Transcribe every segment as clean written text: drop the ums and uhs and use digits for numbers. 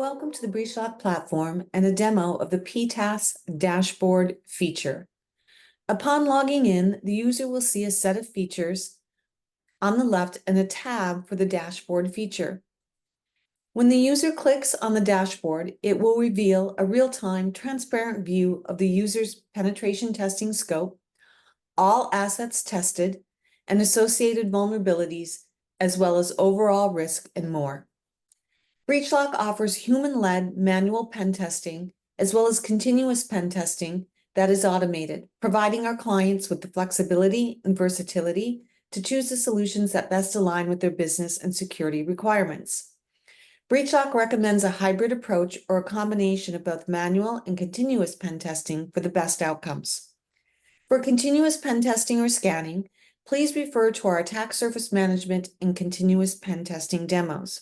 Welcome to the BreachLock Platform and a demo of the PTaaS dashboard feature. Upon logging in, the user will see a set of features on the left and a tab for the dashboard feature. When the user clicks on the dashboard, it will reveal a real-time, transparent view of the user's penetration testing scope, all assets tested, and associated vulnerabilities, as well as overall risk and more. BreachLock offers human-led manual pen testing, as well as continuous pen testing that is automated, providing our clients with the flexibility and versatility to choose the solutions that best align with their business and security requirements. BreachLock recommends a hybrid approach or a combination of both manual and continuous pen testing for the best outcomes. For continuous pen testing or scanning, please refer to our attack surface management and continuous pen testing demos.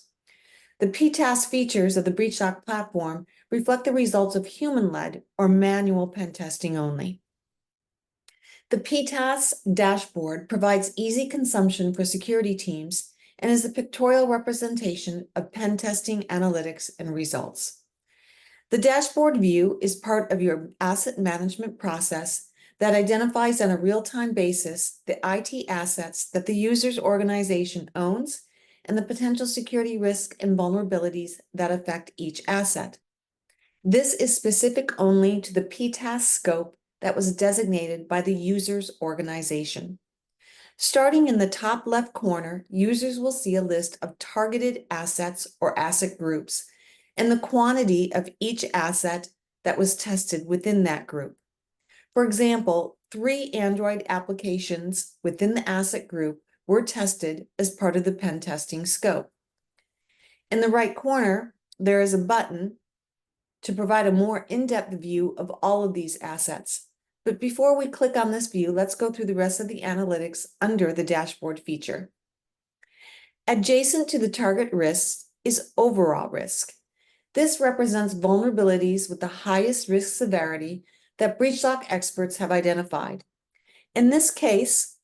The PTaaS features of the BreachLock platform reflect the results of human-led or manual pen testing only. The PTaaS dashboard provides easy consumption for security teams and is a pictorial representation of pen testing analytics and results. The dashboard view is part of your asset management process that identifies on a real-time basis the IT assets that the user's organization owns and the potential security risks and vulnerabilities that affect each asset. This is specific only to the PTaaS scope that was designated by the user's organization. Starting in the top left corner, users will see a list of targeted assets or asset groups and the quantity of each asset that was tested within that group. For example, 3 Android applications within the asset group were tested as part of the pen testing scope. In the right corner, there is a button to provide a more in-depth view of all of these assets. But before we click on this view, let's go through the rest of the analytics under the dashboard feature. Adjacent to the target risks is overall risk. This represents vulnerabilities with the highest risk severity that BreachLock experts have identified. In this case,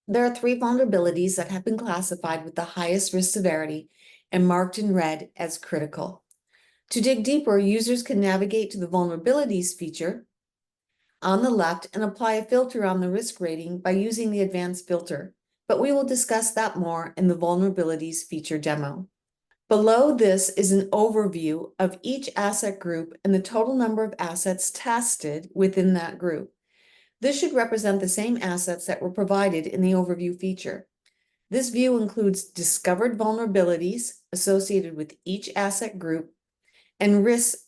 there are 3 vulnerabilities that have been classified with the highest risk severity and marked in red as critical. To dig deeper, users can navigate to the vulnerabilities feature on the left and apply a filter on the risk rating by using the advanced filter, but we will discuss that more in the vulnerabilities feature demo. Below this is an overview of each asset group and the total number of assets tested within that group. This should represent the same assets that were provided in the overview feature. This view includes discovered vulnerabilities associated with each asset group and risks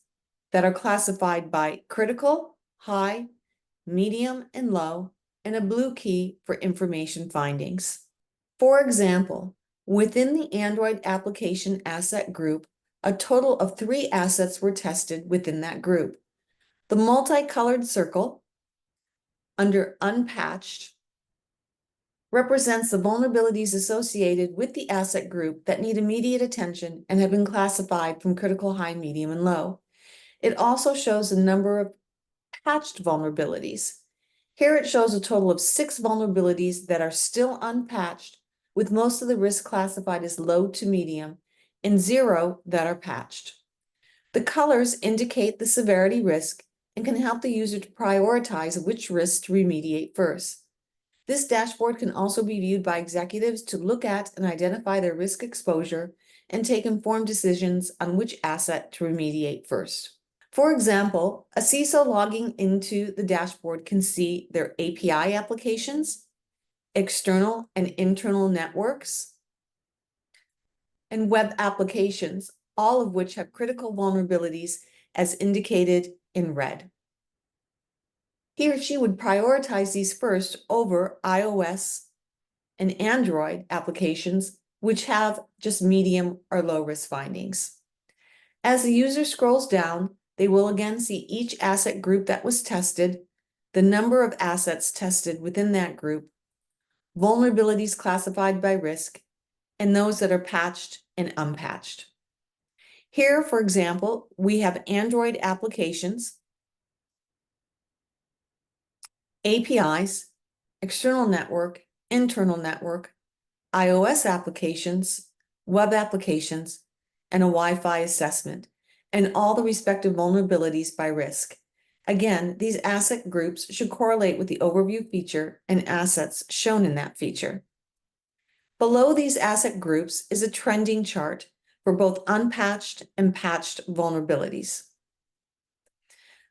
that are classified by critical, high, medium, and low, and a blue key for information findings. For example, within the Android application asset group, a total of 3 assets were tested within that group. The multicolored circle under unpatched represents the vulnerabilities associated with the asset group that need immediate attention and have been classified from critical, high, medium, and low. It also shows the number of patched vulnerabilities. Here it shows a total of 6 vulnerabilities that are still unpatched, with most of the risk classified as low to medium and 0 that are patched. The colors indicate the severity risk and can help the user to prioritize which risks to remediate first. This dashboard can also be viewed by executives to look at and identify their risk exposure and take informed decisions on which asset to remediate first. For example, a CISO logging into the dashboard can see their API applications, external and internal networks, and web applications, all of which have critical vulnerabilities as indicated in red. He or she would prioritize these first over iOS and Android applications, which have just medium or low risk findings. As the user scrolls down, they will again see each asset group that was tested, the number of assets tested within that group, vulnerabilities classified by risk, and those that are patched and unpatched. Here, for example, we have Android applications, APIs, external network, internal network, iOS applications, web applications, and a Wi-Fi assessment. and all the respective vulnerabilities by risk. Again, these asset groups should correlate with the overview feature and assets shown in that feature. Below these asset groups is a trending chart for both unpatched and patched vulnerabilities.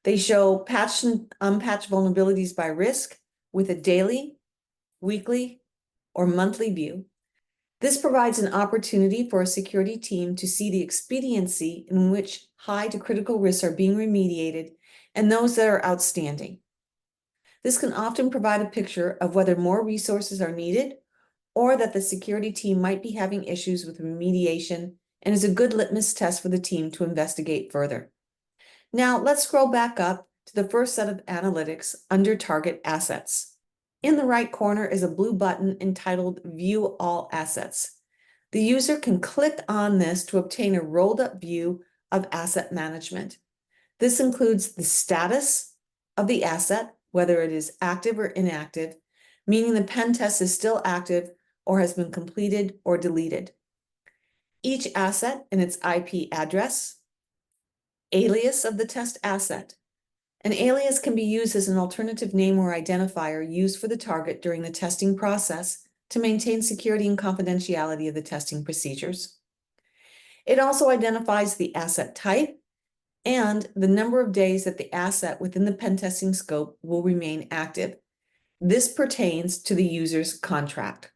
They show patched and unpatched vulnerabilities by risk with a daily, weekly, or monthly view. This provides an opportunity for a security team to see the expediency in which high to critical risks are being remediated and those that are outstanding. This can often provide a picture of whether more resources are needed or that the security team might be having issues with remediation and is a good litmus test for the team to investigate further. Now let's scroll back up to the first set of analytics under Target Assets. In the right corner is a blue button entitled View All Assets. The user can click on this to obtain a rolled-up view of asset management. This includes the status of the asset, whether it is active or inactive, meaning the pen test is still active or has been completed or deleted. Each asset and its IP address, alias of the test asset. An alias can be used as an alternative name or identifier used for the target during the testing process to maintain security and confidentiality of the testing procedures. It also identifies the asset type and the number of days that the asset within the pen testing scope will remain active. This pertains to the user's contract.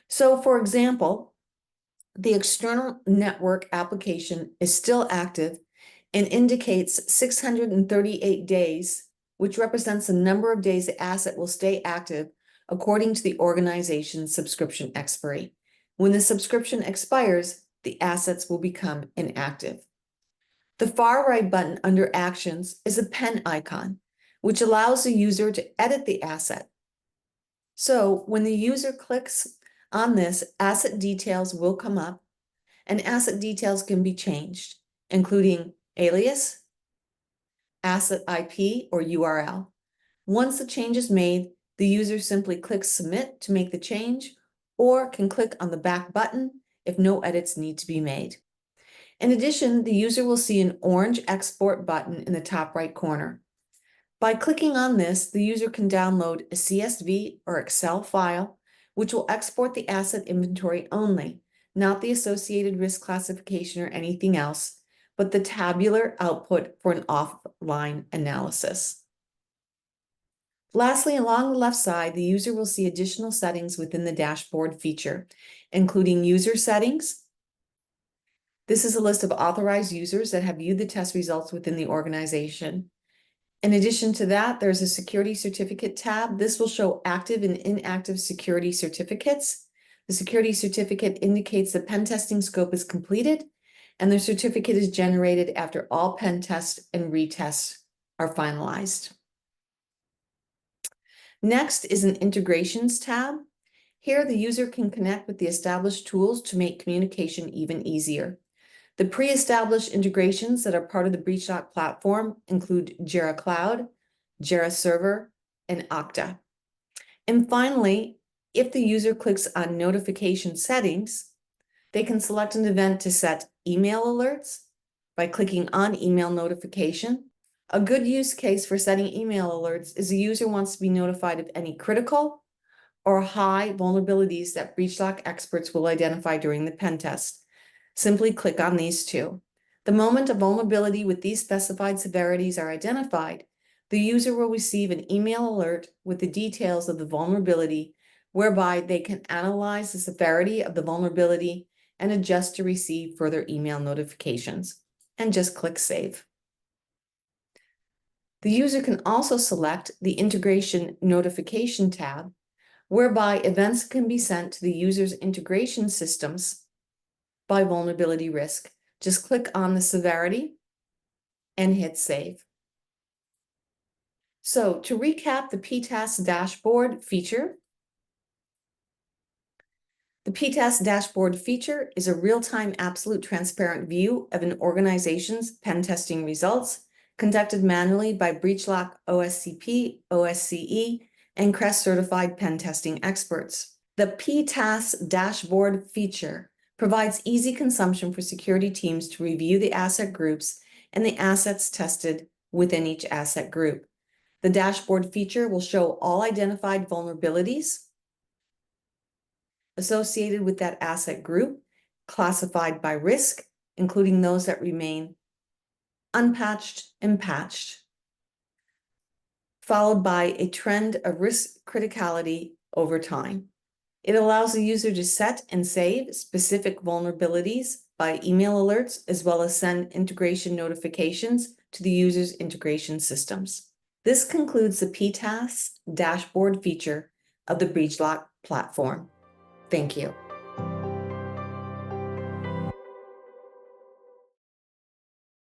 So, for example, the external network application is still active and indicates 638 days, which represents the number of days the asset will stay active according to the organization's subscription expiry. When the subscription expires, the assets will become inactive. The far right button under Actions is a pen icon, which allows the user to edit the asset. So when the user clicks on this, asset details will come up, and asset details can be changed, including alias, asset IP, or URL. Once the change is made, the user simply clicks Submit to make the change, or can click on the back button if no edits need to be made. In addition, the user will see an orange export button in the top right corner. By clicking on this, the user can download a CSV or Excel file, which will export the asset inventory only, not the associated risk classification or anything else, but the tabular output for an offline analysis. Lastly, along the left side, the user will see additional settings within the dashboard feature, including user settings. This is a list of authorized users that have viewed the test results within the organization. In addition to that, there's a security certificate tab. This will show active and inactive security certificates. The security certificate indicates the pen testing scope is completed, and the certificate is generated after all pen tests and retests are finalized. Next is an integrations tab. Here, the user can connect with the established tools to make communication even easier. The pre-established integrations that are part of the BreachLock platform include Jira Cloud, Jira Server, and Okta. And finally, if the user clicks on notification settings, they can select an event to set email alerts by clicking on email notification. A good use case for setting email alerts is the user wants to be notified of any critical or high vulnerabilities that BreachLock experts will identify during the pen test. Simply click on these two. The moment a vulnerability with these specified severities are identified, the user will receive an email alert with the details of the vulnerability, whereby they can analyze the severity of the vulnerability and adjust to receive further email notifications, and just click Save. The user can also select the Integration Notification tab, whereby events can be sent to the user's integration systems by vulnerability risk. Just click on the severity and hit Save. So to recap the PTaaS dashboard feature, the PTaaS dashboard feature is a real-time absolute transparent view of an organization's pen testing results conducted manually by BreachLock OSCP, OSCE, and CREST certified pen testing experts. The PTaaS dashboard feature provides easy consumption for security teams to review the asset groups and the assets tested within each asset group. The dashboard feature will show all identified vulnerabilities associated with that asset group, classified by risk, including those that remain unpatched and patched, followed by a trend of risk criticality over time. It allows the user to set and save specific vulnerabilities by email alerts, as well as send integration notifications to the user's integration systems. This concludes the PTaaS dashboard feature of the BreachLock platform. Thank you.